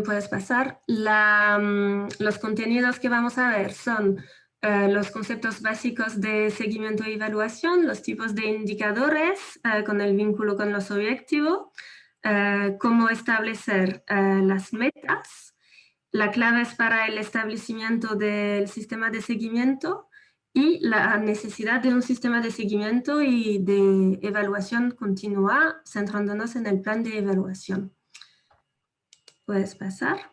puedes pasar. Los contenidos que vamos a ver son los conceptos básicos de seguimiento y evaluación, los tipos de indicadores con el vínculo con los objetivos, cómo establecer las metas, las claves para el establecimiento del sistema de seguimiento y la necesidad de un sistema de seguimiento y de evaluación continua, centrándonos en el plan de evaluación. Puedes pasar.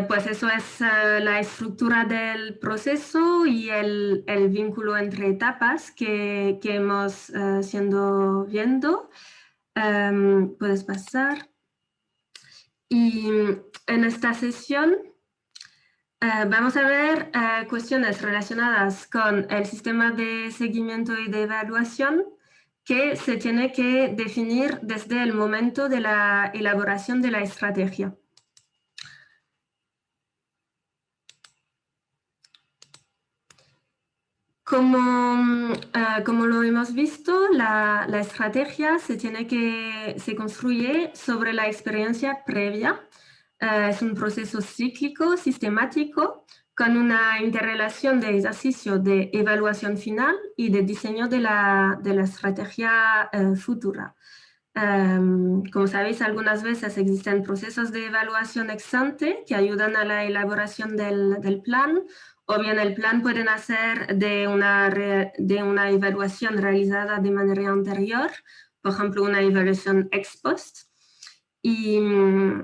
Pues eso es la estructura del proceso y el vínculo entre etapas que hemos siendo viendo. Puedes pasar. Y en esta sesión vamos a ver cuestiones relacionadas con el sistema de seguimiento y de evaluación que se tiene que definir desde el momento de la elaboración de la estrategia. Como lo hemos visto, la estrategia se construye sobre la experiencia previa. Es un proceso cíclico, sistemático, con una interrelación de ejercicio de evaluación final y de diseño de la estrategia futura. Como sabéis, algunas veces existen procesos de evaluación ex ante que ayudan a la elaboración del plan, o bien el plan puede nacer de una evaluación realizada de manera anterior, por ejemplo, una evaluación ex post. Y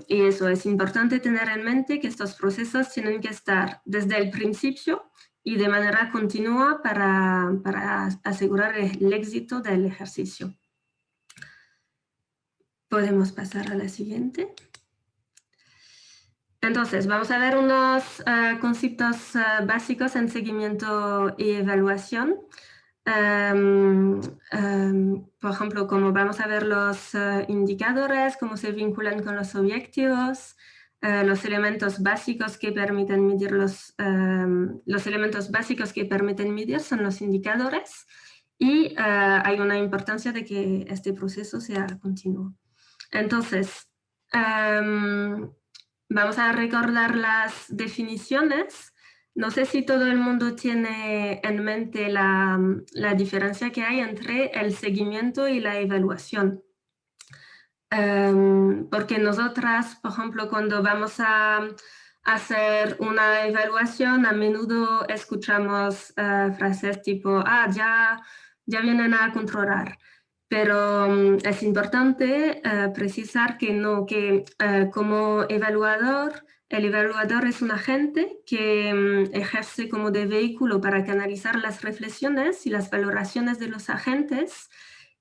eso es importante tener en mente que estos procesos tienen que estar desde el principio y de manera continua para asegurar el éxito del ejercicio. Podemos pasar a la siguiente. Entonces, vamos a ver unos conceptos básicos en seguimiento y evaluación. Por ejemplo, como vamos a ver los indicadores, cómo se vinculan con los objetivos, los elementos básicos que permiten medir son los indicadores, y hay una importancia de que este proceso sea continuo. Entonces, vamos a recordar las definiciones. No sé si todo el mundo tiene en mente la diferencia que hay entre el seguimiento y la evaluación. Porque nosotras, por ejemplo, cuando vamos a hacer una evaluación, a menudo escuchamos frases tipo, ya vienen a controlar. Pero es importante precisar que como evaluador, el evaluador es un agente que ejerce como de vehículo para canalizar las reflexiones y las valoraciones de los agentes,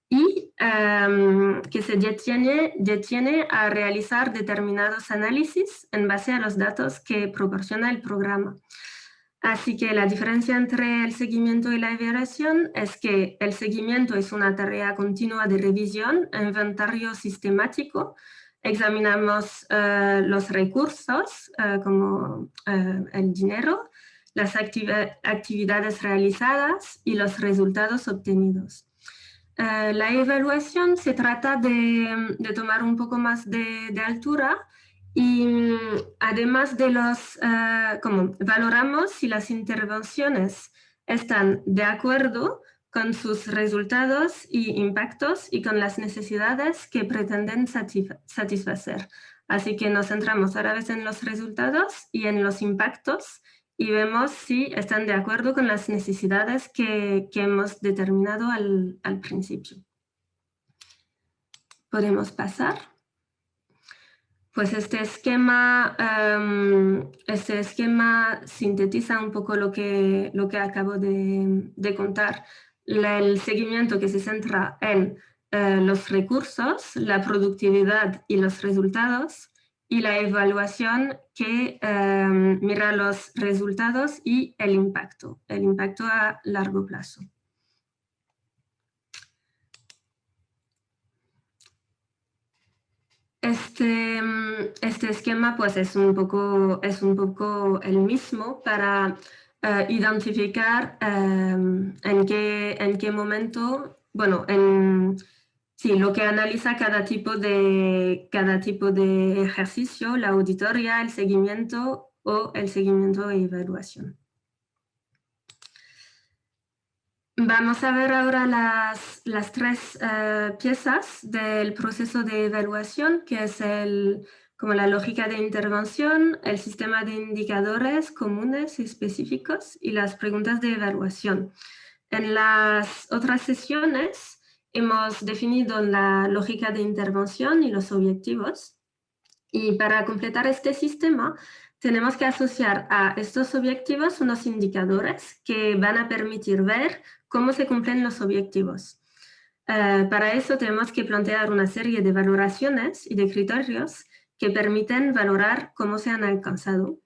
y que se detiene a realizar determinados análisis en base a los datos que proporciona el programa. Así que la diferencia entre el seguimiento y la evaluación es que el seguimiento es una tarea continua de revisión, inventario sistemático. Examinamos los recursos como el dinero, las actividades realizadas y los resultados obtenidos. La evaluación se trata de tomar un poco más de altura y además de como valoramos si las intervenciones están de acuerdo con sus resultados y impactos y con las necesidades que pretenden satisfacer. Así que nos centramos ahora vez en los resultados y en los impactos, y vemos si están de acuerdo con las necesidades que hemos determinado al principio. Podemos pasar. Pues este esquema sintetiza un poco lo que acabo de contar. El seguimiento que se centra en los recursos, la productividad y los resultados, y la evaluación que mira los resultados y el impacto a largo plazo. Este esquema pues es un poco el mismo para identificar en qué momento, Sí, lo que analiza cada tipo de ejercicio, la auditoría, el seguimiento o el seguimiento e evaluación. Vamos a ver ahora las tres piezas del proceso de evaluación, que es como la lógica de intervención, el sistema de indicadores comunes y específicos y las preguntas de evaluación. En las otras sesiones hemos definido la lógica de intervención y los objetivos. Y para completar este sistema, tenemos que asociar a estos objetivos unos indicadores que van a permitir ver cómo se cumplen los objetivos. Para eso tenemos que plantear una serie de valoraciones y de criterios que permiten valorar cómo se han alcanzado.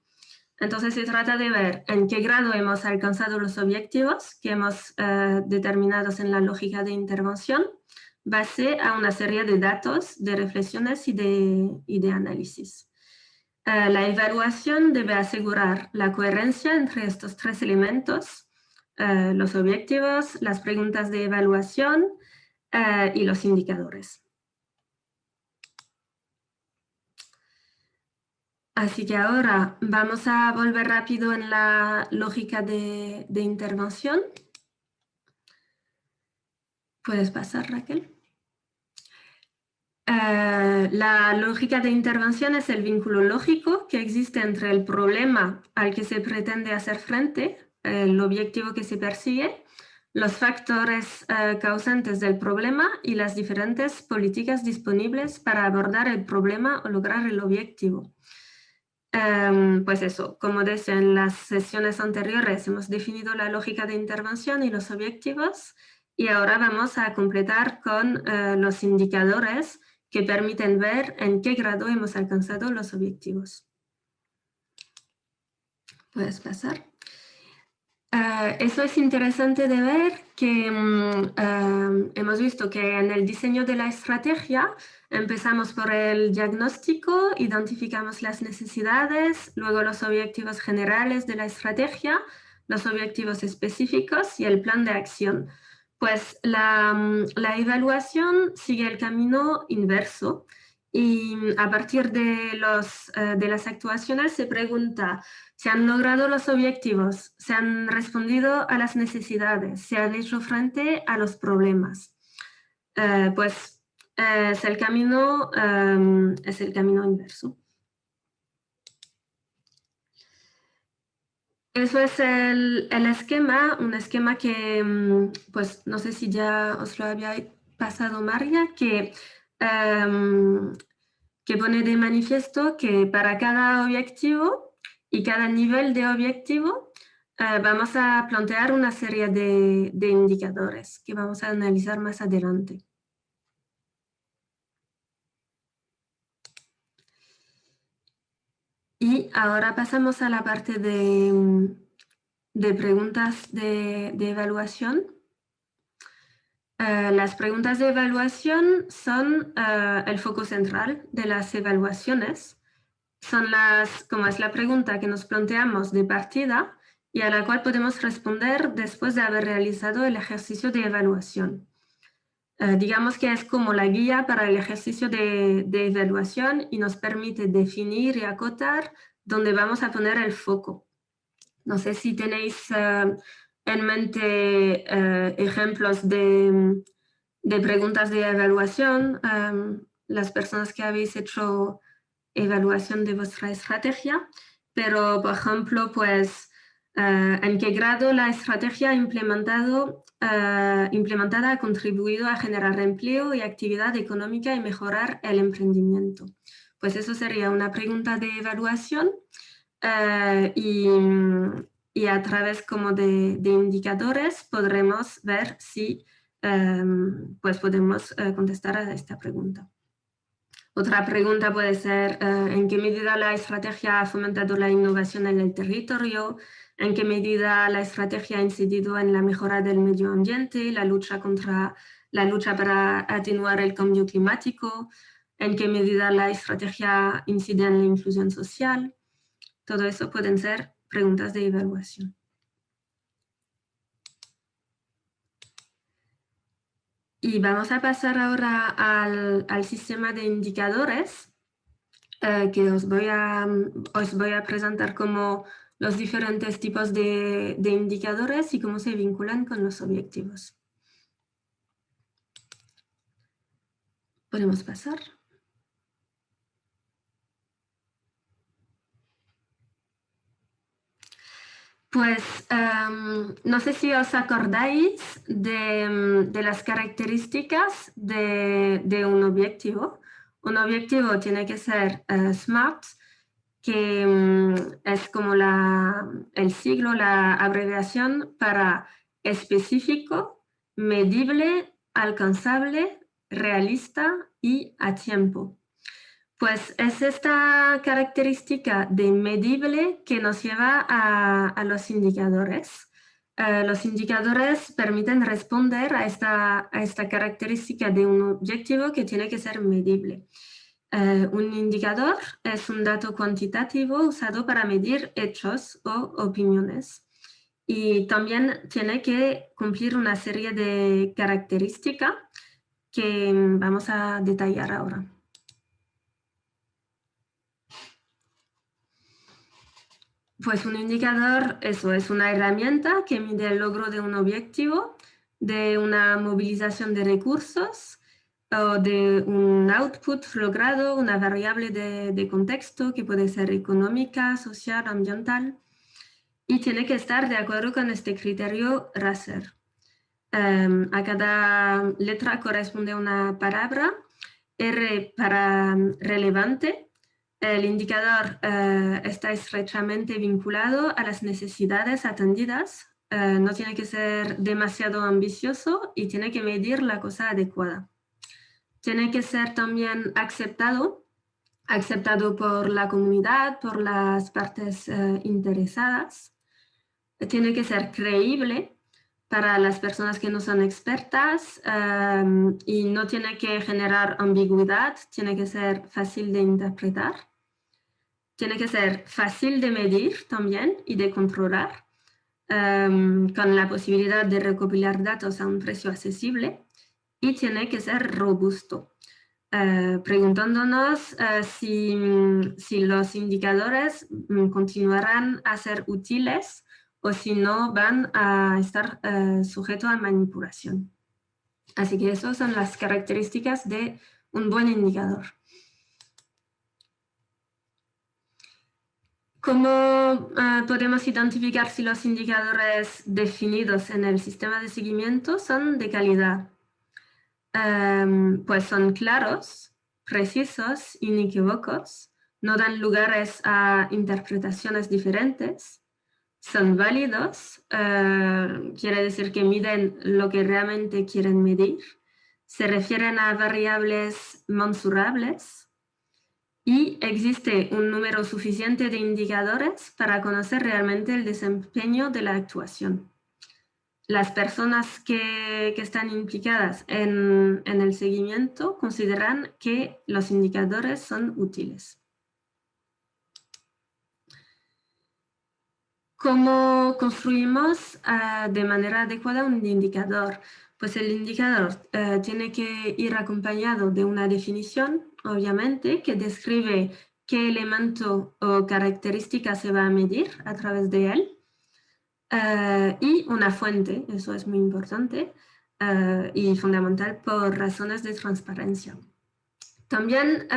Entonces se trata de ver en qué grado hemos alcanzado los objetivos que hemos determinados en la lógica de intervención, base a una serie de datos, de reflexiones y de análisis. La evaluación debe asegurar la coherencia entre estos tres elementos, los objetivos, las preguntas de evaluación y los indicadores. Así que ahora vamos a volver rápido en la lógica de intervención. ¿Puedes pasar, Raquel? La lógica de intervención es el vínculo lógico que existe entre el problema al que se pretende hacer frente, el objetivo que se persigue, los factores causantes del problema y las diferentes políticas disponibles para abordar el problema o lograr el objetivo. Pues eso, como decía en las sesiones anteriores, hemos definido la lógica de intervención y los objetivos, y ahora vamos a completar con los indicadores que permiten ver en qué grado hemos alcanzado los objetivos. Puedes pasar. Eso es interesante de ver que hemos visto que en el diseño de la estrategia empezamos por el diagnóstico, identificamos las necesidades, luego los objetivos generales de la estrategia, los objetivos específicos y el plan de acción. Pues la evaluación sigue el camino inverso y a partir de las actuaciones se pregunta: ¿se han logrado los objetivos? ¿Se han respondido a las necesidades? ¿Se han hecho frente a los problemas? Pues es el camino inverso. Eso es el esquema, un esquema que, pues no sé si ya os lo había pasado María, que pone de manifiesto que para cada objetivo y cada nivel de objetivo vamos a plantear una serie de indicadores que vamos a analizar más adelante. Y ahora pasamos a la parte de preguntas de evaluación. Las preguntas de evaluación son el foco central de las evaluaciones. Son como es la pregunta que nos planteamos de partida y a la cual podemos responder después de haber realizado el ejercicio de evaluación. Digamos que es como la guía para el ejercicio de evaluación y nos permite definir y acotar dónde vamos a poner el foco. No sé si tenéis en mente ejemplos de preguntas de evaluación, las personas que habéis hecho evaluación de vuestra estrategia, pero por ejemplo, pues en qué grado la estrategia implementada ha contribuido a generar empleo y actividad económica y mejorar el emprendimiento. Pues eso sería una pregunta de evaluación y a través como de indicadores podremos ver si pues podemos contestar a esta pregunta. Otra pregunta puede ser en qué medida la estrategia ha fomentado la innovación en el territorio, en qué medida la estrategia ha incidido en la mejora del medio ambiente, la lucha para atenuar el cambio climático, en qué medida la estrategia incide en la inclusión social. Todo eso pueden ser preguntas de evaluación. Y vamos a pasar ahora al sistema de indicadores, que os voy a presentar como los diferentes tipos de indicadores y cómo se vinculan con los objetivos. Podemos pasar. Pues no sé si os acordáis de las características de un objetivo. Un objetivo tiene que ser SMART, que es como el siglo, la abreviación para específico, medible, alcanzable, realista y a tiempo. Pues es esta característica de medible que nos lleva a los indicadores. Los indicadores permiten responder a esta característica de un objetivo que tiene que ser medible. Un indicador es un dato cuantitativo usado para medir hechos o opiniones. Y también tiene que cumplir una serie de características que vamos a detallar ahora. Pues un indicador, eso es una herramienta que mide el logro de un objetivo, de una movilización de recursos o de un output logrado, una variable de contexto que puede ser económica, social, ambiental, y tiene que estar de acuerdo con este criterio RASER. A cada letra corresponde una palabra. R para relevante. El indicador está estrechamente vinculado a las necesidades atendidas. No tiene que ser demasiado ambicioso y tiene que medir la cosa adecuada. Tiene que ser también aceptado por la comunidad, por las partes interesadas. Tiene que ser creíble para las personas que no son expertas y no tiene que generar ambigüedad, tiene que ser fácil de interpretar. Tiene que ser fácil de medir también y de controlar, con la posibilidad de recopilar datos a un precio accesible, y tiene que ser robusto, preguntándonos si los indicadores continuarán a ser útiles o si no van a estar sujetos a manipulación. Así que esas son las características de un buen indicador. ¿Cómo podemos identificar si los indicadores definidos en el sistema de seguimiento son de calidad? Pues son claros, precisos, inequívocos, no dan lugares a interpretaciones diferentes, son válidos, quiere decir que miden lo que realmente quieren medir, se refieren a variables mensurables, y existe un número suficiente de indicadores para conocer realmente el desempeño de la actuación. Las personas que están implicadas en el seguimiento consideran que los indicadores son útiles. ¿Cómo construimos de manera adecuada un indicador? Pues el indicador tiene que ir acompañado de una definición, obviamente, que describe qué elemento o característica se va a medir a través de él, y una fuente, eso es muy importante y fundamental por razones de transparencia. También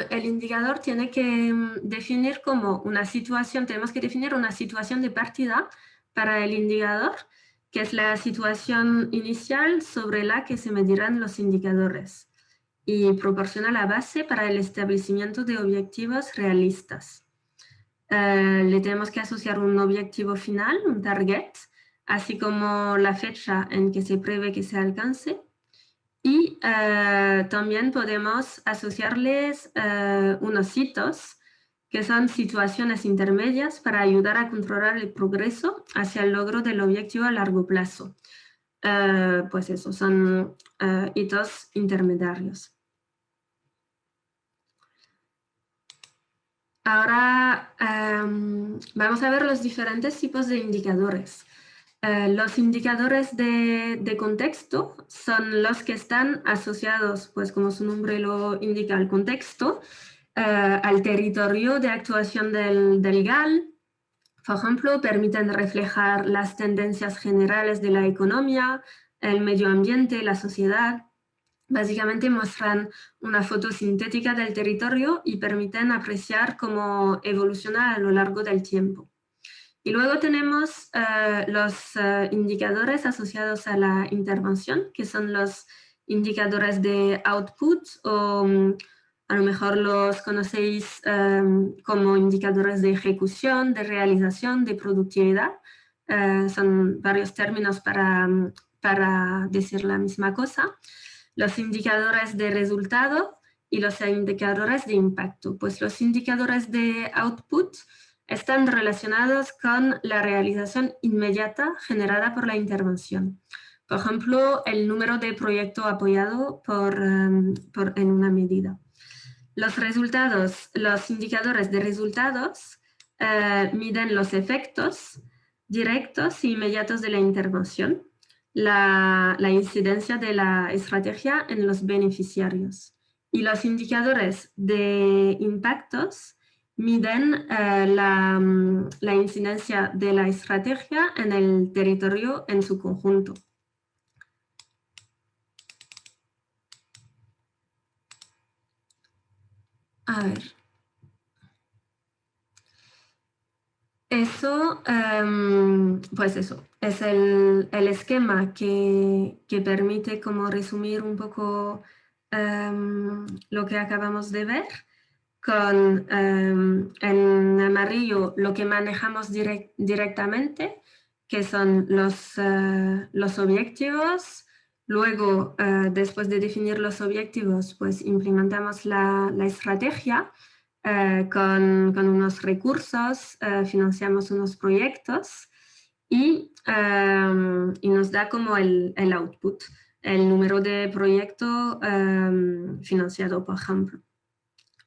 el indicador tiene que definir como una situación, tenemos que definir una situación de partida para el indicador, que es la situación inicial sobre la que se medirán los indicadores, y proporciona la base para el establecimiento de objetivos realistas. Le tenemos que asociar un objetivo final, un target, así como la fecha en que se prevé que se alcance. Y también podemos asociarles unos hitos, que son situaciones intermedias para ayudar a controlar el progreso hacia el logro del objetivo a largo plazo. Pues eso, son hitos intermediarios. Ahora vamos a ver los diferentes tipos de indicadores. Los indicadores de contexto son los que están asociados, pues como su nombre lo indica, al contexto, al territorio de actuación del GAL. Por ejemplo, permiten reflejar las tendencias generales de la economía, el medio ambiente, la sociedad. Básicamente muestran una foto sintética del territorio y permiten apreciar cómo evoluciona a lo largo del tiempo. Y luego tenemos los indicadores asociados a la intervención, que son los indicadores de output, o a lo mejor los conocéis como indicadores de ejecución, de realización, de productividad. Son varios términos para decir la misma cosa. Los indicadores de resultado y los indicadores de impacto. Pues los indicadores de output están relacionados con la realización inmediata generada por la intervención. Por ejemplo, el número de proyectos apoyado en una medida. Los indicadores de resultados miden los efectos directos e inmediatos de la intervención, la incidencia de la estrategia en los beneficiarios. Y los indicadores de impactos miden la incidencia de la estrategia en el territorio en su conjunto. A ver. Eso, pues eso, es el esquema que permite como resumir un poco lo que acabamos de ver. Con en amarillo lo que manejamos directamente, que son los objetivos. Luego, después de definir los objetivos, pues implementamos la estrategia con unos recursos, financiamos unos proyectos y nos da como el output, el número de proyecto financiado, por ejemplo.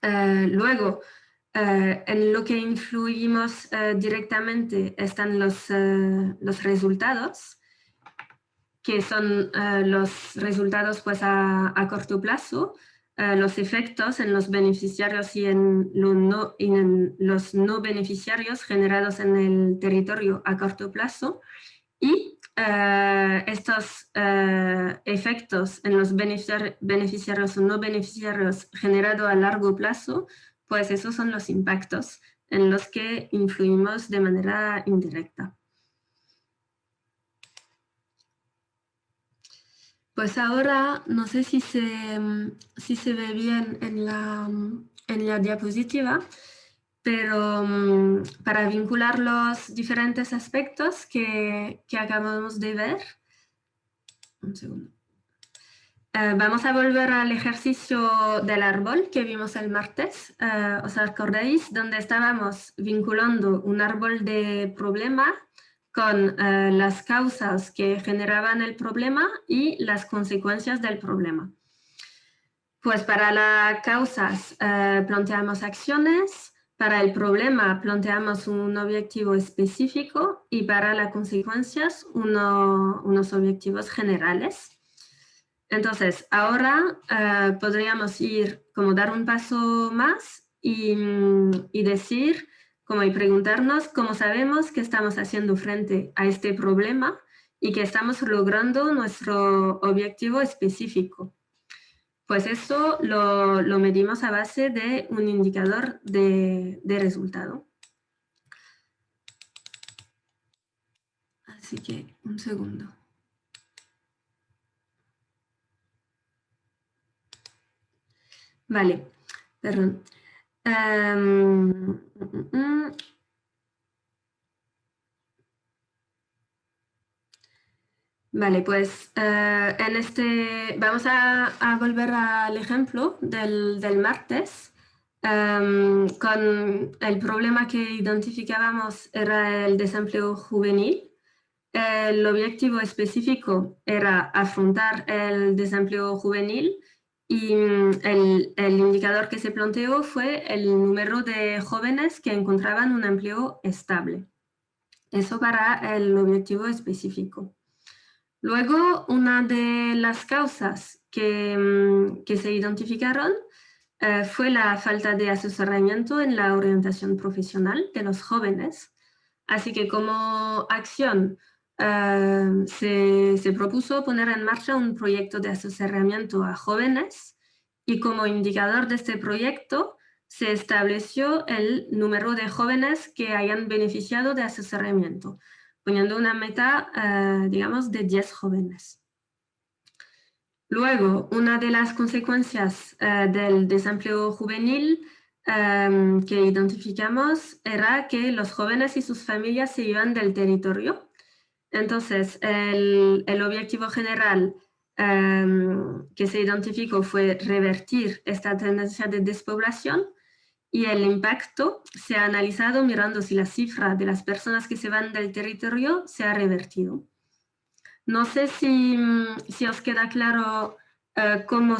Luego, en lo que influimos directamente están los resultados, que son los resultados pues, a corto plazo, los efectos en los beneficiarios y en los no beneficiarios generados en el territorio a corto plazo, y estos efectos en los beneficiarios o no beneficiarios generados a largo plazo, pues esos son los impactos en los que influimos de manera indirecta. Pues ahora, no sé si se ve bien en la diapositiva, pero para vincular los diferentes aspectos que acabamos de ver, un segundo. Vamos a volver al ejercicio del árbol que vimos el martes. ¿Os acordáis? Donde estábamos vinculando un árbol de problema con las causas que generaban el problema y las consecuencias del problema. Pues para las causas planteamos acciones, para el problema planteamos un objetivo específico y para las consecuencias unos objetivos generales. Entonces, ahora podríamos ir como dar un paso más y decir, como y preguntarnos cómo sabemos que estamos haciendo frente a este problema y que estamos logrando nuestro objetivo específico. Pues eso lo medimos a base de un indicador de resultado. Así que, un segundo. Vale, perdón. Vale, pues vamos a volver al ejemplo del martes. Con el problema que identificábamos era el desempleo juvenil. El objetivo específico era afrontar el desempleo juvenil y el indicador que se planteó fue el número de jóvenes que encontraban un empleo estable. Eso para el objetivo específico. Luego, una de las causas que se identificaron fue la falta de asesoramiento en la orientación profesional de los jóvenes. Así que como acción se propuso poner en marcha un proyecto de asesoramiento a jóvenes y como indicador de este proyecto se estableció el número de jóvenes que hayan beneficiado de asesoramiento, poniendo una meta, digamos, de 10 jóvenes. Luego, una de las consecuencias del desempleo juvenil que identificamos era que los jóvenes y sus familias se iban del territorio. Entonces, el objetivo general que se identificó fue revertir esta tendencia de despoblación y el impacto se ha analizado mirando si la cifra de las personas que se van del territorio se ha revertido. No sé si os queda claro cómo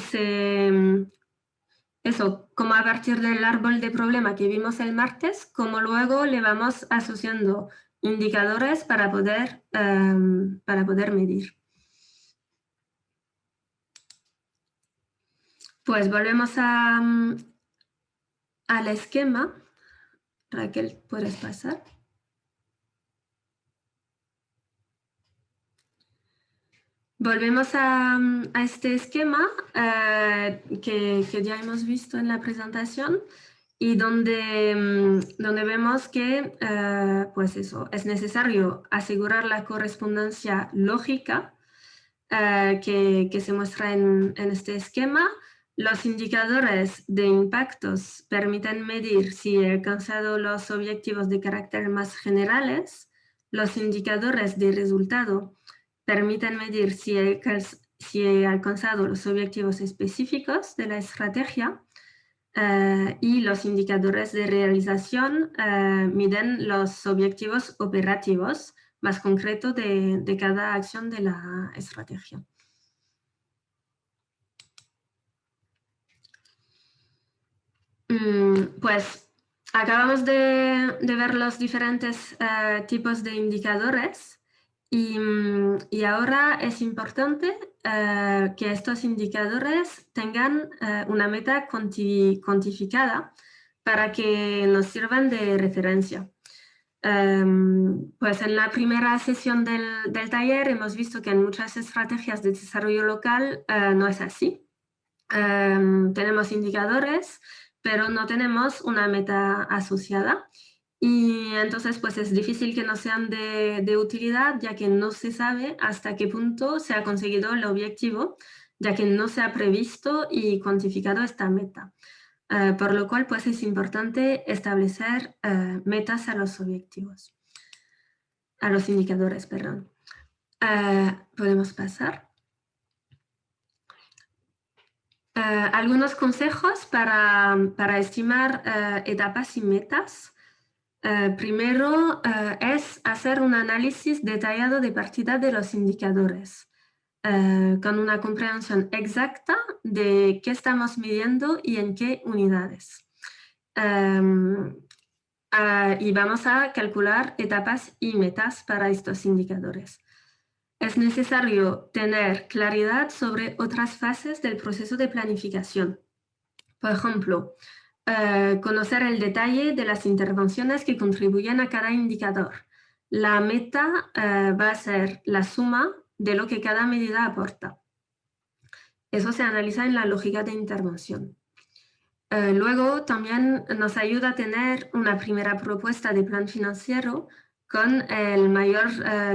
cómo a partir del árbol de problema que vimos el martes, cómo luego le vamos asociando indicadores para poder medir. Pues volvemos al esquema. Raquel, ¿puedes pasar? Volvemos a este esquema que ya hemos visto en la presentación y donde vemos que pues eso, es necesario asegurar la correspondencia lógica que se muestra en este esquema. Los indicadores de impactos permiten medir si he alcanzado los objetivos de carácter más generales. Los indicadores de resultado permiten medir si he alcanzado los objetivos específicos de la estrategia y los indicadores de realización miden los objetivos operativos más concretos de cada acción de la estrategia. Pues acabamos de ver los diferentes tipos de indicadores y ahora es importante que estos indicadores tengan una meta cuantificada para que nos sirvan de referencia. Pues en la primera sesión del taller hemos visto que en muchas estrategias de desarrollo local no es así. Tenemos indicadores, pero no tenemos una meta asociada. Y entonces pues es difícil que no sean de utilidad, ya que no se sabe hasta qué punto se ha conseguido el objetivo, ya que no se ha previsto y cuantificado esta meta. Por lo cual pues es importante establecer metas a los objetivos, a los indicadores, perdón. Podemos pasar. Algunos consejos para estimar etapas y metas. Primero es hacer un análisis detallado de partida de los indicadores, con una comprensión exacta de qué estamos midiendo y en qué unidades. Y vamos a calcular etapas y metas para estos indicadores. Es necesario tener claridad sobre otras fases del proceso de planificación. Por ejemplo, conocer el detalle de las intervenciones que contribuyen a cada indicador. La meta va a ser la suma de lo que cada medida aporta. Eso se analiza en la lógica de intervención. Luego también nos ayuda a tener una primera propuesta de plan financiero con el mayor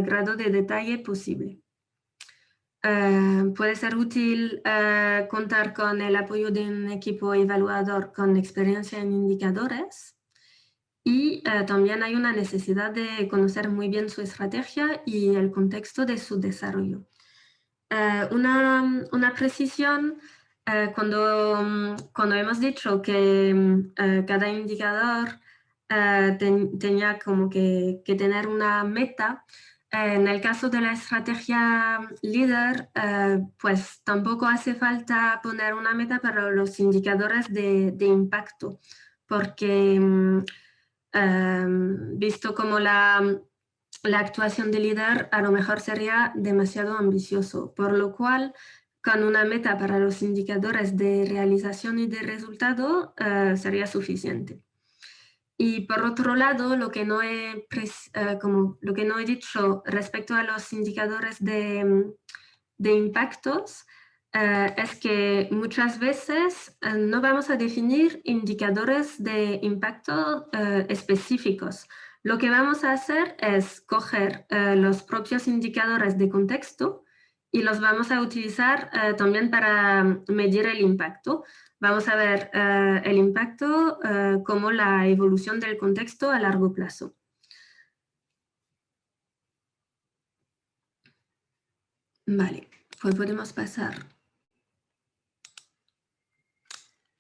grado de detalle posible. Puede ser útil contar con el apoyo de un equipo evaluador con experiencia en indicadores y también hay una necesidad de conocer muy bien su estrategia y el contexto de su desarrollo. Una precisión cuando hemos dicho que cada indicador tenía como que tener una meta. En el caso de la estrategia líder, pues tampoco hace falta poner una meta para los indicadores de impacto, porque visto como la actuación de líder a lo mejor sería demasiado ambicioso, por lo cual con una meta para los indicadores de realización y de resultado sería suficiente. Y por otro lado, lo que no he dicho respecto a los indicadores de impactos es que muchas veces no vamos a definir indicadores de impacto específicos. Lo que vamos a hacer es coger los propios indicadores de contexto y los vamos a utilizar también para medir el impacto. Vamos a ver el impacto como la evolución del contexto a largo plazo. Vale, pues podemos pasar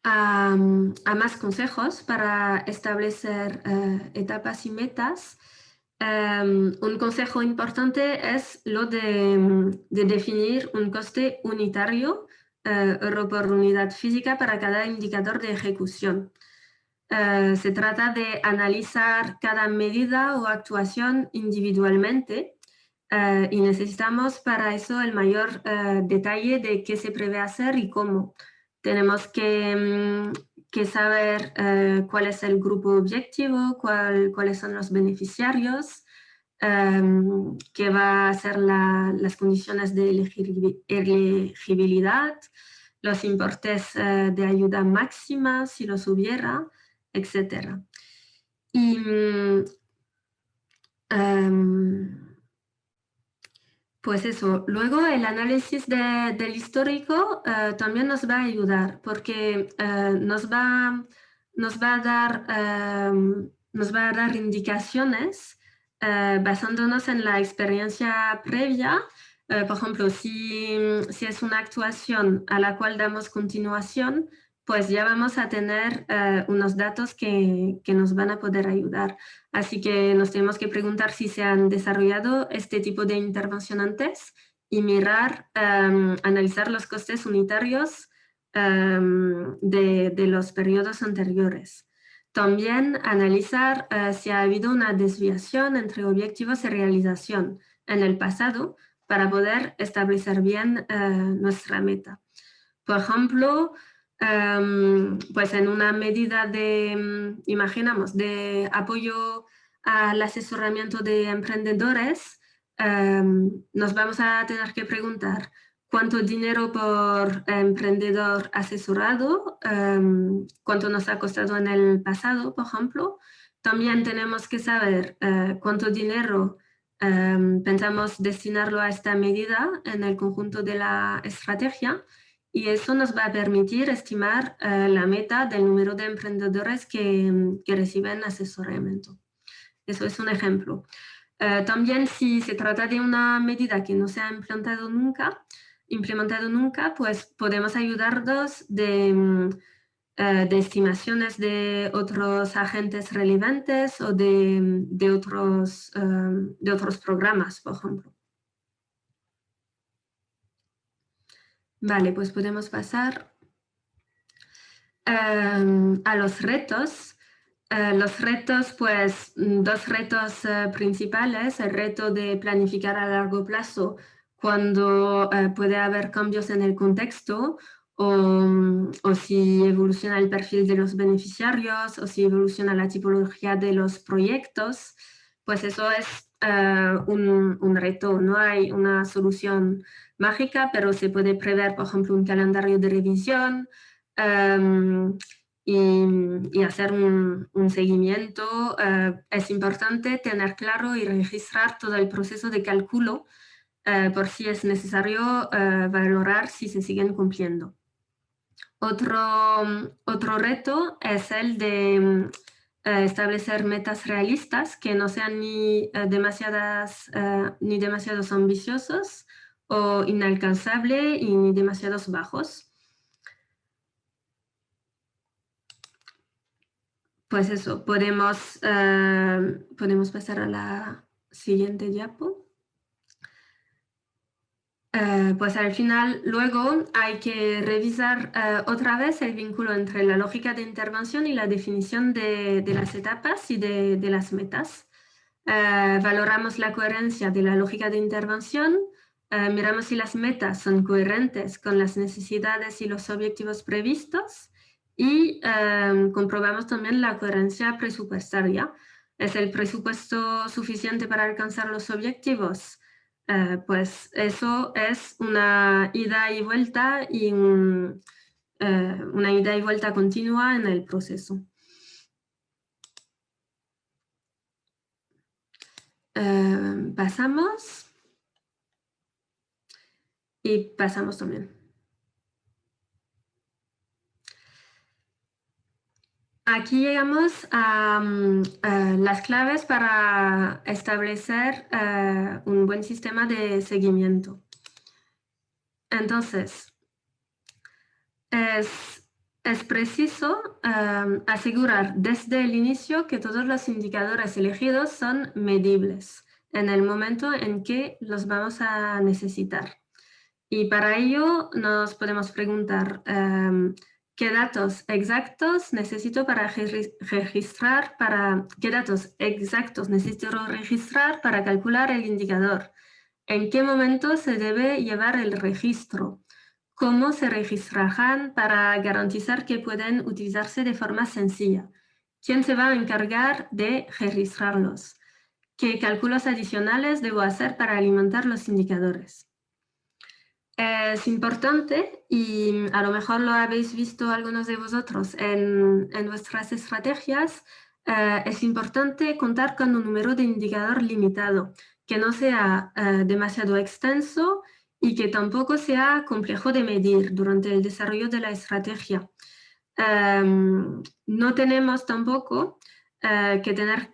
a más consejos para establecer etapas y metas. Un consejo importante es lo de definir un coste unitario euro por unidad física para cada indicador de ejecución. Se trata de analizar cada medida o actuación individualmente y necesitamos para eso el mayor detalle de qué se prevé hacer y cómo. Tenemos que saber cuál es el grupo objetivo, cuáles son los beneficiarios, qué va a ser las condiciones de elegibilidad, los importes de ayuda máxima, si los hubiera, etc. Y pues eso, luego el análisis del histórico también nos va a ayudar porque nos va a dar indicaciones basándonos en la experiencia previa. Por ejemplo, si es una actuación a la cual damos continuación, pues ya vamos a tener unos datos que nos van a poder ayudar. Así que nos tenemos que preguntar si se han desarrollado este tipo de intervención antes y mirar, analizar los costes unitarios de los periodos anteriores. También analizar si ha habido una desviación entre objetivos y realización en el pasado para poder establecer bien nuestra meta. Por ejemplo, pues en una medida imaginamos, de apoyo al asesoramiento de emprendedores, nos vamos a tener que preguntar cuánto dinero por emprendedor asesorado, cuánto nos ha costado en el pasado, por ejemplo. También tenemos que saber cuánto dinero pensamos destinarlo a esta medida en el conjunto de la estrategia. Y eso nos va a permitir estimar la meta del número de emprendedores que reciben asesoramiento. Eso es un ejemplo. También si se trata de una medida que no se ha implementado nunca, pues podemos ayudarnos de estimaciones de otros agentes relevantes o de otros programas, por ejemplo. Vale, pues podemos pasar a los retos. Los retos, pues dos retos principales, el reto de planificar a largo plazo cuando puede haber cambios en el contexto o si evoluciona el perfil de los beneficiarios o si evoluciona la tipología de los proyectos, pues eso es un reto. No hay una solución mágica, pero se puede prever, por ejemplo, un calendario de revisión, y hacer un seguimiento. Es importante tener claro y registrar todo el proceso de cálculo por si es necesario valorar si se siguen cumpliendo. Otro reto es el de establecer metas realistas que no sean ni demasiados ambiciosos o inalcanzables y ni demasiados bajos. Pues eso, podemos pasar a la siguiente diapo. Pues al final, luego hay que revisar otra vez el vínculo entre la lógica de intervención y la definición de las etapas y de las metas. Valoramos la coherencia de la lógica de intervención, miramos si las metas son coherentes con las necesidades y los objetivos previstos y comprobamos también la coherencia presupuestaria. ¿Es el presupuesto suficiente para alcanzar los objetivos? Pues eso es una ida y vuelta y una ida y vuelta continua en el proceso. Pasamos y pasamos también. Aquí llegamos a las claves para establecer un buen sistema de seguimiento. Entonces, es preciso asegurar desde el inicio que todos los indicadores elegidos son medibles en el momento en que los vamos a necesitar. Y para ello nos podemos preguntar qué datos exactos necesito para registrar, qué datos exactos necesito registrar para calcular el indicador, en qué momento se debe llevar el registro, cómo se registrarán para garantizar que pueden utilizarse de forma sencilla, quién se va a encargar de registrarlos, qué cálculos adicionales debo hacer para alimentar los indicadores. Es importante, y a lo mejor lo habéis visto algunos de vosotros en vuestras estrategias, es importante contar con un número de indicador limitado, que no sea demasiado extenso y que tampoco sea complejo de medir durante el desarrollo de la estrategia. No tenemos tampoco que tener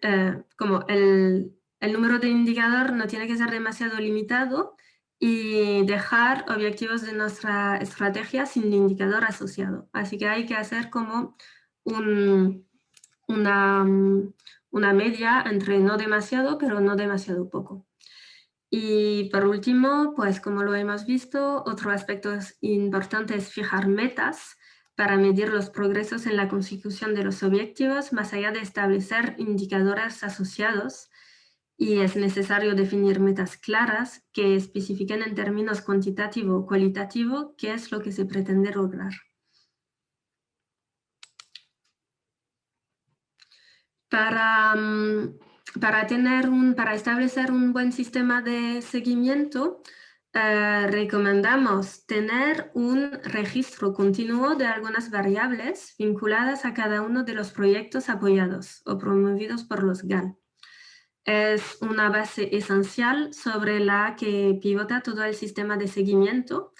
como el número de indicador no tiene que ser demasiado limitado y dejar objetivos de nuestra estrategia sin indicador asociado. Así que hay que hacer como una media entre no demasiado, pero no demasiado poco. Y por último, pues como lo hemos visto, otro aspecto importante es fijar metas para medir los progresos en la consecución de los objetivos, más allá de establecer indicadores asociados. Y es necesario definir metas claras que especifiquen en términos cuantitativo o cualitativo qué es lo que se pretende lograr. Para establecer un buen sistema de seguimiento, recomendamos tener un registro continuo de algunas variables vinculadas a cada uno de los proyectos apoyados o promovidos por los GAN. Es una base esencial sobre la que pivota todo el sistema de seguimiento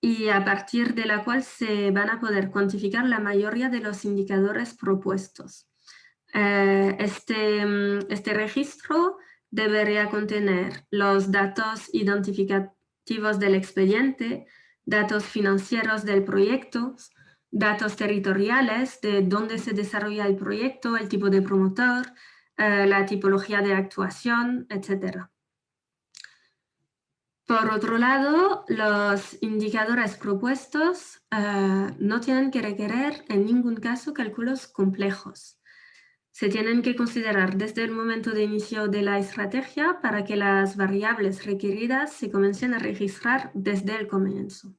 y a partir de la cual se van a poder cuantificar la mayoría de los indicadores propuestos. Este registro debería contener los datos identificativos del expediente, datos financieros del proyecto, datos territoriales de dónde se desarrolla el proyecto, el tipo de promotor, la tipología de actuación, etc. Por otro lado, los indicadores propuestos no tienen que requerir en ningún caso cálculos complejos. Se tienen que considerar desde el momento de inicio de la estrategia para que las variables requeridas se comiencen a registrar desde el comienzo.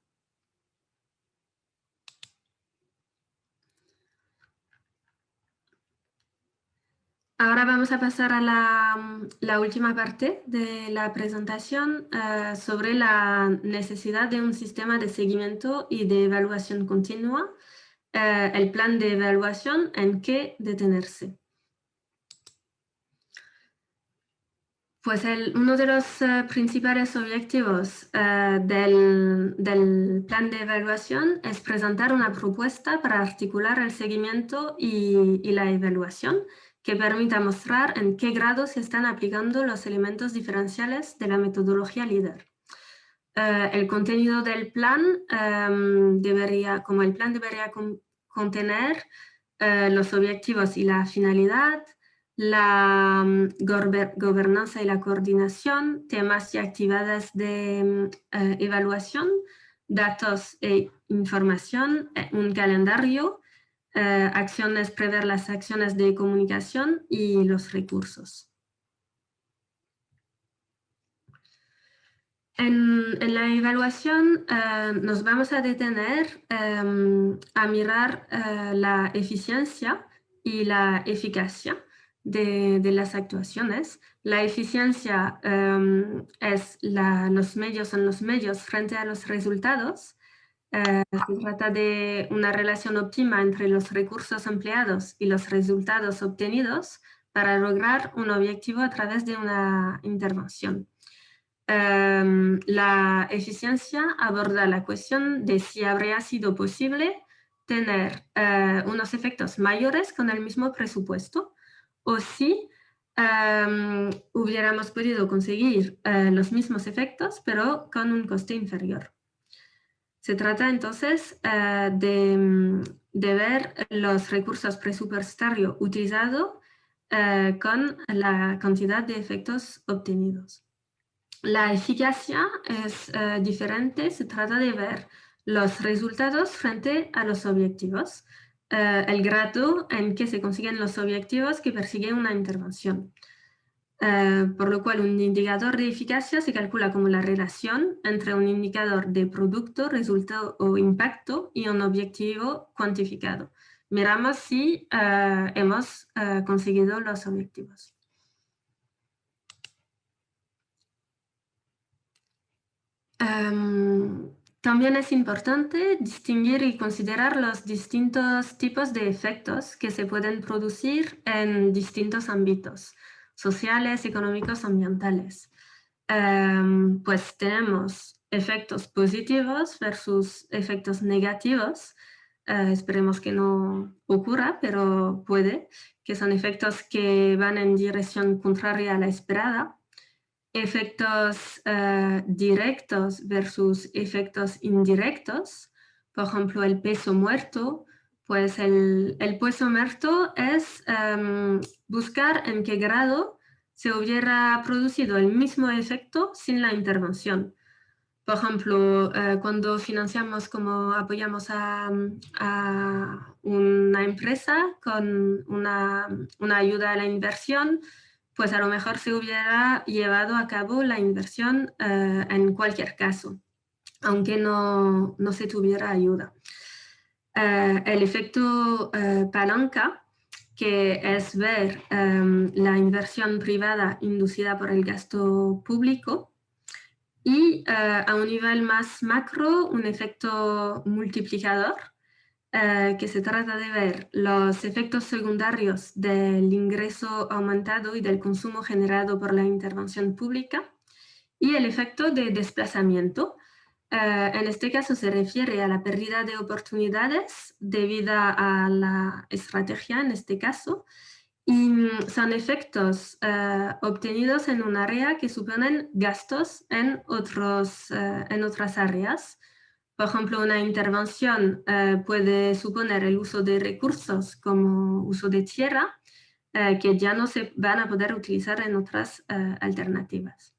Ahora vamos a pasar a la última parte de la presentación sobre la necesidad de un sistema de seguimiento y de evaluación continua, el plan de evaluación en qué detenerse. Pues uno de los principales objetivos del plan de evaluación es presentar una propuesta para articular el seguimiento y la evaluación que permita mostrar en qué grado se están aplicando los elementos diferenciales de la metodología LEADER. El contenido del plan debería contener los objetivos y la finalidad, la gobernanza y la coordinación, temas y actividades de evaluación, datos e información, un calendario, prever las acciones de comunicación y los recursos. En la evaluación nos vamos a detener a mirar la eficiencia y la eficacia de las actuaciones. La eficiencia es los medios son los medios frente a los resultados. Se trata de una relación óptima entre los recursos empleados y los resultados obtenidos para lograr un objetivo a través de una intervención. La eficiencia aborda la cuestión de si habría sido posible tener unos efectos mayores con el mismo presupuesto o si hubiéramos podido conseguir los mismos efectos pero con un coste inferior. Se trata entonces de ver los recursos presupuestarios utilizados con la cantidad de efectos obtenidos. La eficacia es diferente, se trata de ver los resultados frente a los objetivos, el grado en que se consiguen los objetivos que persigue una intervención. Por lo cual un indicador de eficacia se calcula como la relación entre un indicador de producto, resultado o impacto y un objetivo cuantificado. Miramos si hemos conseguido los objetivos. También es importante distinguir y considerar los distintos tipos de efectos que se pueden producir en distintos ámbitos, sociales, económicos, ambientales. Pues tenemos efectos positivos versus efectos negativos. Esperemos que no ocurra, pero puede, que son efectos que van en dirección contraria a la esperada. Efectos directos versus efectos indirectos. Por ejemplo, el peso muerto. Pues el peso muerto es buscar en qué grado se hubiera producido el mismo efecto sin la intervención. Por ejemplo, cuando financiamos, como apoyamos a una empresa con una ayuda a la inversión, pues a lo mejor se hubiera llevado a cabo la inversión en cualquier caso, aunque no se tuviera ayuda. El efecto palanca, que es ver la inversión privada inducida por el gasto público, y a un nivel más macro, un efecto multiplicador, que se trata de ver los efectos secundarios del ingreso aumentado y del consumo generado por la intervención pública, y el efecto de desplazamiento. En este caso se refiere a la pérdida de oportunidades debido a la estrategia, en este caso, y son efectos obtenidos en un área que suponen gastos en otras áreas. Por ejemplo, una intervención puede suponer el uso de recursos como uso de tierra, que ya no se van a poder utilizar en otras alternativas.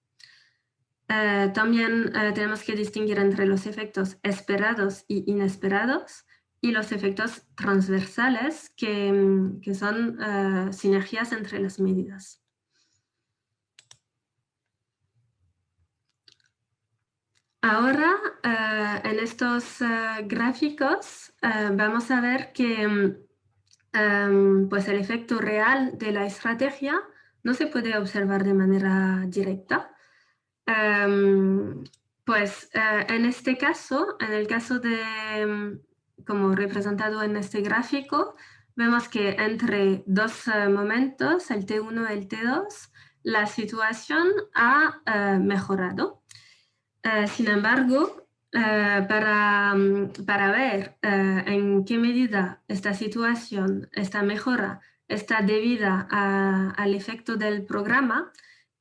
También tenemos que distinguir entre los efectos esperados y inesperados, y los efectos transversales, que son sinergias entre las medidas. Ahora, en estos gráficos, vamos a ver que pues el efecto real de la estrategia no se puede observar de manera directa. Pues en este caso, en el caso de, como representado en este gráfico, vemos que entre dos momentos, el T1 y el T2, la situación ha mejorado. Sin embargo, para ver en qué medida esta situación, esta mejora, está debida al efecto del programa,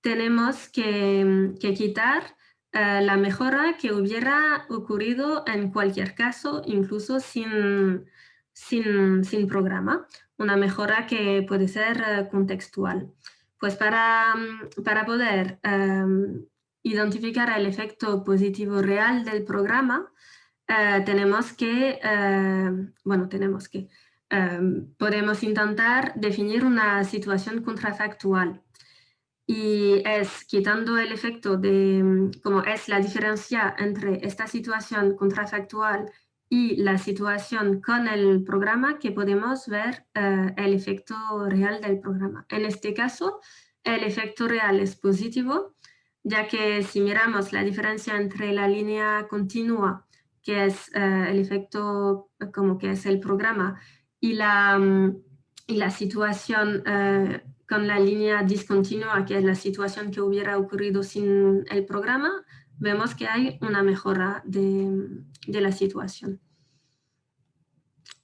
tenemos que quitar la mejora que hubiera ocurrido en cualquier caso, incluso sin programa, una mejora que puede ser contextual. Pues para poder identificar el efecto positivo real del programa, podemos intentar definir una situación contrafactual. y es quitando el efecto de, como es la diferencia entre esta situación contrafactual y la situación con el programa, que podemos ver el efecto real del programa. En este caso, el efecto real es positivo, ya que si miramos la diferencia entre la línea continua, que es el efecto como que es el programa, y la situación con la línea discontinua, que es la situación que hubiera ocurrido sin el programa, vemos que hay una mejora de la situación.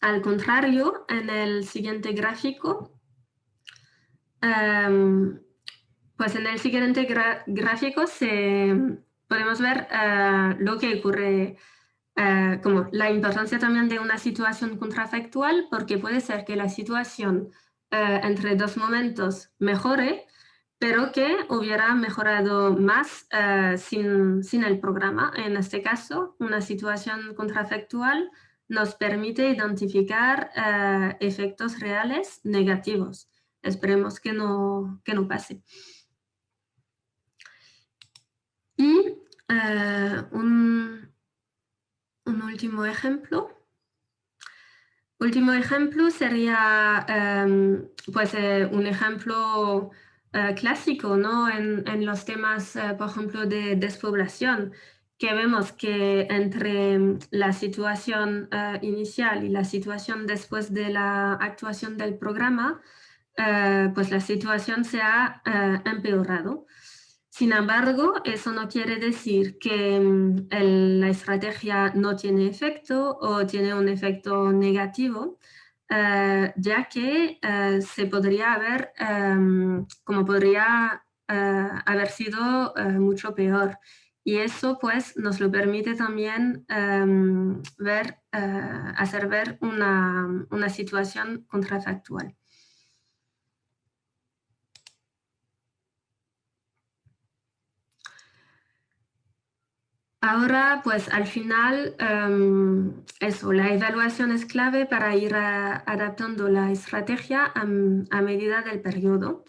Al contrario, en el siguiente gráfico, pues en el siguiente gráfico podemos ver lo que ocurre, como la importancia también de una situación contrafactual, porque puede ser que la situación entre dos momentos mejore, pero que hubiera mejorado más sin el programa. En este caso, una situación contrafactual nos permite identificar efectos reales negativos. Esperemos que no pase. Y un último ejemplo. Último ejemplo sería pues, un ejemplo clásico, ¿no? En los temas, por ejemplo, de despoblación, que vemos que entre la situación inicial y la situación después de la actuación del programa, pues la situación se ha empeorado. Sin embargo, eso no quiere decir que la estrategia no tiene efecto o tiene un efecto negativo, ya que se podría haber, como podría haber sido mucho peor. Y eso pues nos lo permite también hacer ver una situación contrafactual. Ahora, pues al final, eso, la evaluación es clave para ir adaptando la estrategia a medida del periodo.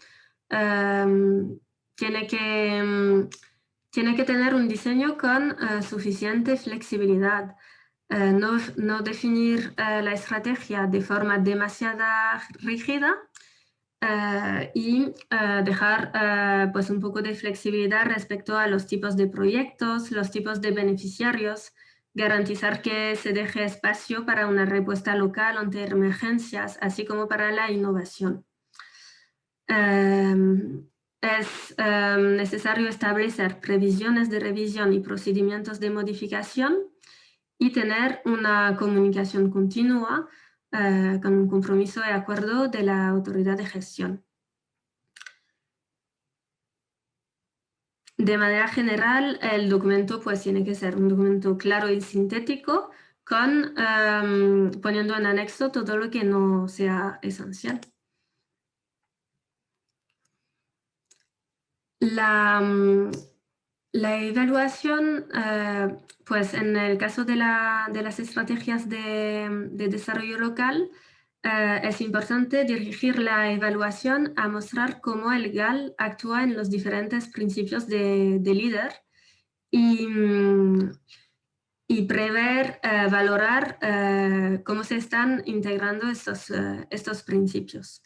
Tiene que tener un diseño con suficiente flexibilidad. No definir la estrategia de forma demasiado rígida, y dejar pues un poco de flexibilidad respecto a los tipos de proyectos, los tipos de beneficiarios, garantizar que se deje espacio para una respuesta local ante emergencias, así como para la innovación. Es necesario establecer previsiones de revisión y procedimientos de modificación y tener una comunicación continua con un compromiso de acuerdo de la autoridad de gestión. De manera general, el documento pues tiene que ser un documento claro y sintético, poniendo en anexo todo lo que no sea esencial. La evaluación, pues en el caso de las estrategias de desarrollo local, es importante dirigir la evaluación a mostrar cómo el GAL actúa en los diferentes principios de líder y prever, valorar cómo se están integrando estos principios.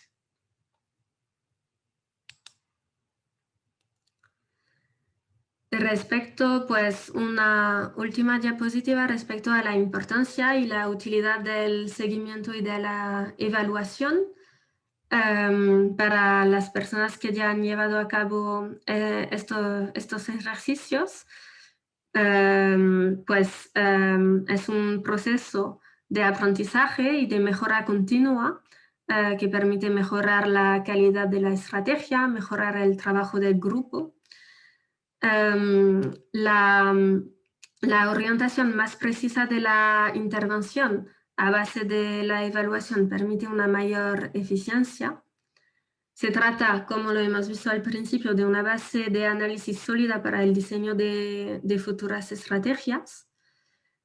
Respecto, pues, una última diapositiva respecto a la importancia y la utilidad del seguimiento y de la evaluación para las personas que ya han llevado a cabo estos ejercicios. Pues es un proceso de aprendizaje y de mejora continua que permite mejorar la calidad de la estrategia, mejorar el trabajo del grupo. La orientación más precisa de la intervención a base de la evaluación permite una mayor eficiencia. Se trata, como lo hemos visto al principio, de una base de análisis sólida para el diseño de futuras estrategias.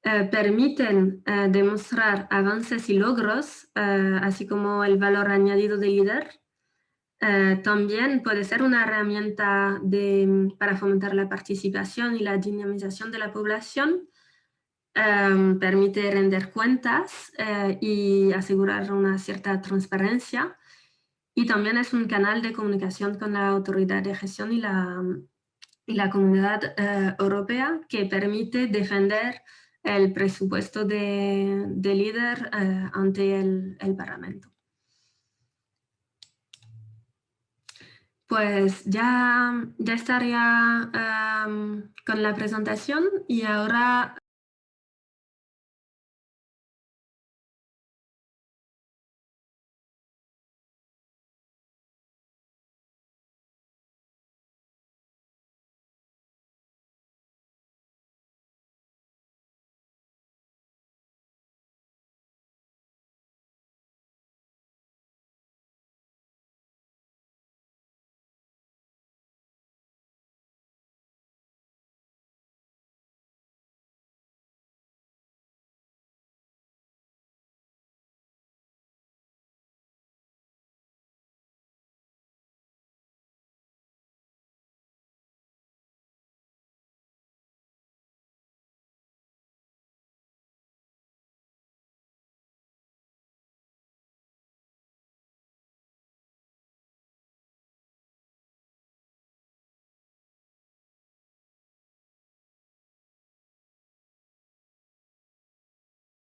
Permiten demostrar avances y logros, así como el valor añadido del líder. También puede ser una herramienta para fomentar la participación y la dinamización de la población. Permite render cuentas y asegurar una cierta transparencia. Y también es un canal de comunicación con la autoridad de gestión y la comunidad europea que permite defender el presupuesto de líder ante el Parlamento. Pues ya estaría con la presentación y ahora